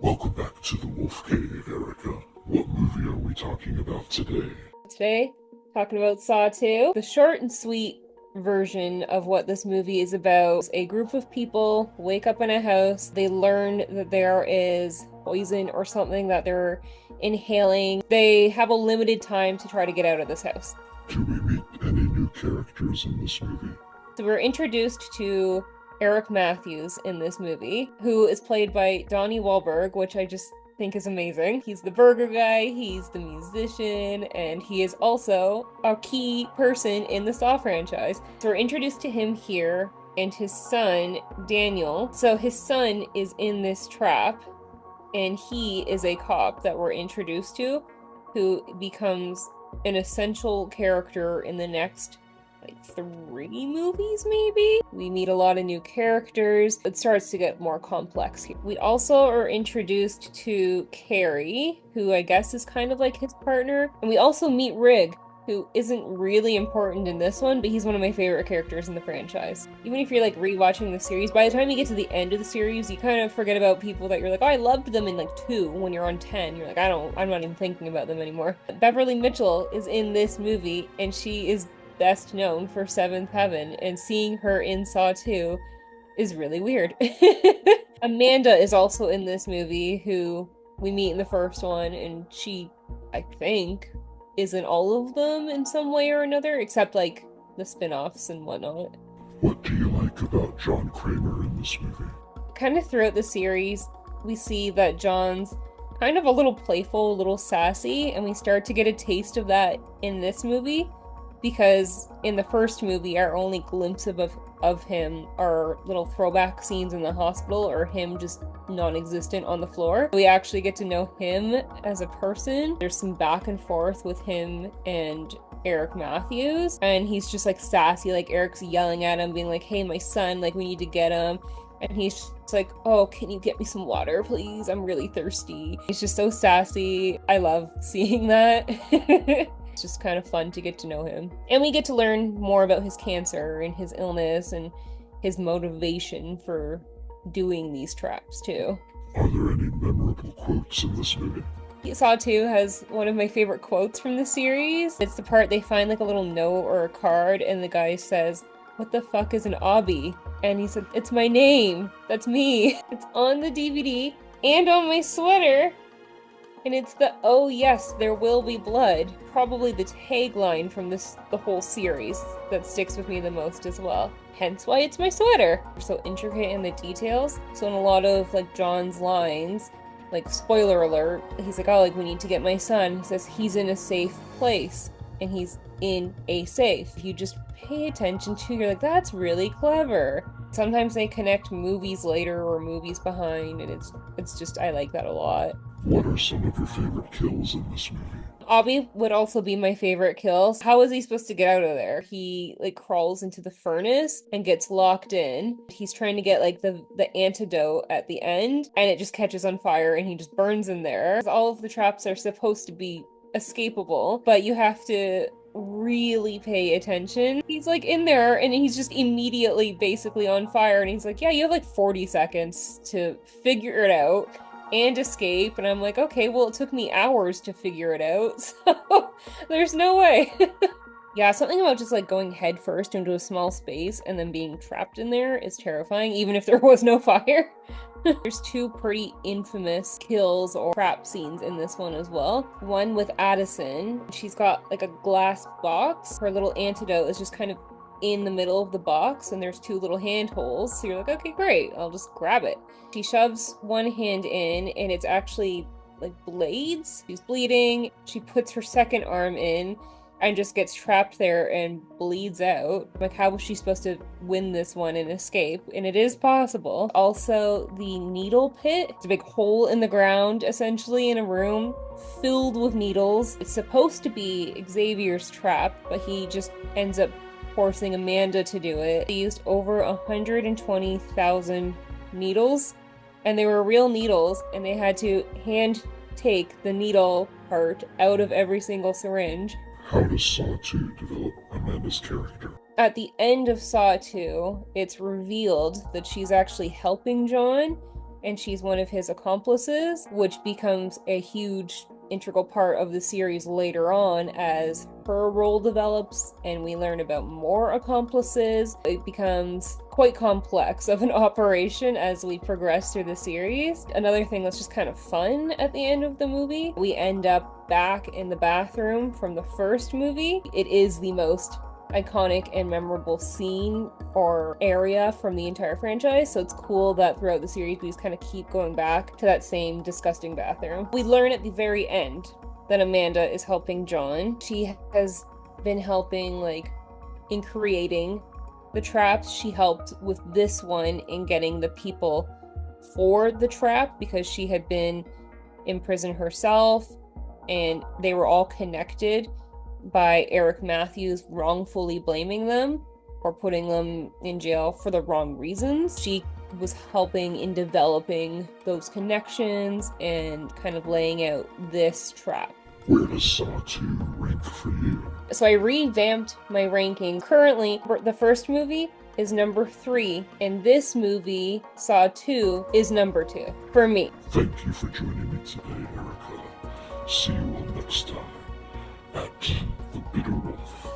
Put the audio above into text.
Welcome back to the Wolf Cave, Erica. What movie are we talking about today? Today, talking about Saw 2. The short and sweet version of what this movie is about. A group of people wake up in a house. They learn that there is poison or something that they're inhaling. They have a limited time to try to get out of this house. Do we meet any new characters in this movie? So we're introduced to Eric Matthews in this movie, who is played by Donnie Wahlberg, which I just think is amazing. He's the burger guy, he's the musician, and he is also a key person in the Saw franchise. So we're introduced to him here and his son, Daniel. So his son is in this trap, and he is a cop that we're introduced to, who becomes an essential character in the next like 3 movies, maybe? We meet a lot of new characters. It starts to get more complex here. We also are introduced to Carrie, who I guess is kind of like his partner. And we also meet Rig, who isn't really important in this one, but he's one of my favorite characters in the franchise. Even if you're like rewatching the series, by the time you get to the end of the series, you kind of forget about people that you're like, oh, I loved them in like 2. When you're on 10, you're like, I'm not even thinking about them anymore. Beverly Mitchell is in this movie, and she is best known for Seventh Heaven, and seeing her in Saw 2 is really weird. Amanda is also in this movie, who we meet in the first one, and she, I think, is in all of them in some way or another, except like the spin-offs and whatnot. What do you like about John Kramer in this movie? Kind of throughout the series, we see that John's kind of a little playful, a little sassy, and we start to get a taste of that in this movie. Because in the first movie, our only glimpse of him are little throwback scenes in the hospital or him just non-existent on the floor. We actually get to know him as a person. There's some back and forth with him and Eric Matthews, and he's just like sassy, like Eric's yelling at him, being like, hey, my son, like we need to get him. And he's just like, oh, can you get me some water, please? I'm really thirsty. He's just so sassy. I love seeing that. It's just kind of fun to get to know him. And we get to learn more about his cancer and his illness and his motivation for doing these traps too. Are there any memorable quotes in this movie? Saw 2 has one of my favorite quotes from the series. It's the part they find like a little note or a card, and the guy says, what the fuck is an obby? And he said, it's my name. That's me. It's on the DVD and on my sweater. And it's the, oh yes, there will be blood. Probably the tagline from the whole series that sticks with me the most as well. Hence why it's my sweater. So intricate in the details. So in a lot of like John's lines, like spoiler alert, he's like, oh, like we need to get my son. He says he's in a safe place. And he's in a safe. If you just pay attention to, you're like, that's really clever. Sometimes they connect movies later or movies behind, and it's just, I like that a lot. What are some of your favorite kills in this movie? Obby would also be my favorite kill. How is he supposed to get out of there? He like crawls into the furnace and gets locked in. He's trying to get like the antidote at the end, and it just catches on fire and he just burns in there. All of the traps are supposed to be escapable, but you have to really pay attention. He's like in there and he's just immediately basically on fire, and he's like, yeah, you have like 40 seconds to figure it out and escape. And I'm like, okay, well, it took me hours to figure it out, so there's no way. Yeah, something about just like going head first into a small space and then being trapped in there is terrifying, even if there was no fire. There's 2 pretty infamous kills or trap scenes in this one as well. One with Addison. She's got like a glass box. Her little antidote is just kind of in the middle of the box, and there's 2 little handholds. So you're like, okay, great, I'll just grab it. She shoves one hand in, and it's actually like blades. She's bleeding. She puts her second arm in and just gets trapped there and bleeds out. Like, how was she supposed to win this one and escape? And it is possible. Also, the needle pit. It's a big hole in the ground, essentially, in a room filled with needles. It's supposed to be Xavier's trap, but he just ends up forcing Amanda to do it. They used over 120,000 needles, and they were real needles, and they had to hand take the needle part out of every single syringe. How does Saw 2 develop Amanda's character? At the end of Saw 2, it's revealed that she's actually helping John, and she's one of his accomplices, which becomes a huge integral part of the series later on as her role develops and we learn about more accomplices. It becomes quite complex of an operation as we progress through the series. Another thing that's just kind of fun at the end of the movie, we end up back in the bathroom from the first movie. It is the most iconic and memorable scene or area from the entire franchise, so it's cool that throughout the series we just kind of keep going back to that same disgusting bathroom. We learn at the very end that Amanda is helping John. She has been helping in creating the traps. She helped with this one in getting the people for the trap because she had been in prison herself and they were all connected by Eric Matthews wrongfully blaming them or putting them in jail for the wrong reasons. She was helping in developing those connections and kind of laying out this trap. Where does Saw 2 rank for you? So I revamped my ranking. Currently, the first movie is number 3, and this movie, Saw 2, is number 2 for me. Thank you for joining me today, Erica. See you all next time at The Bitter Wolf.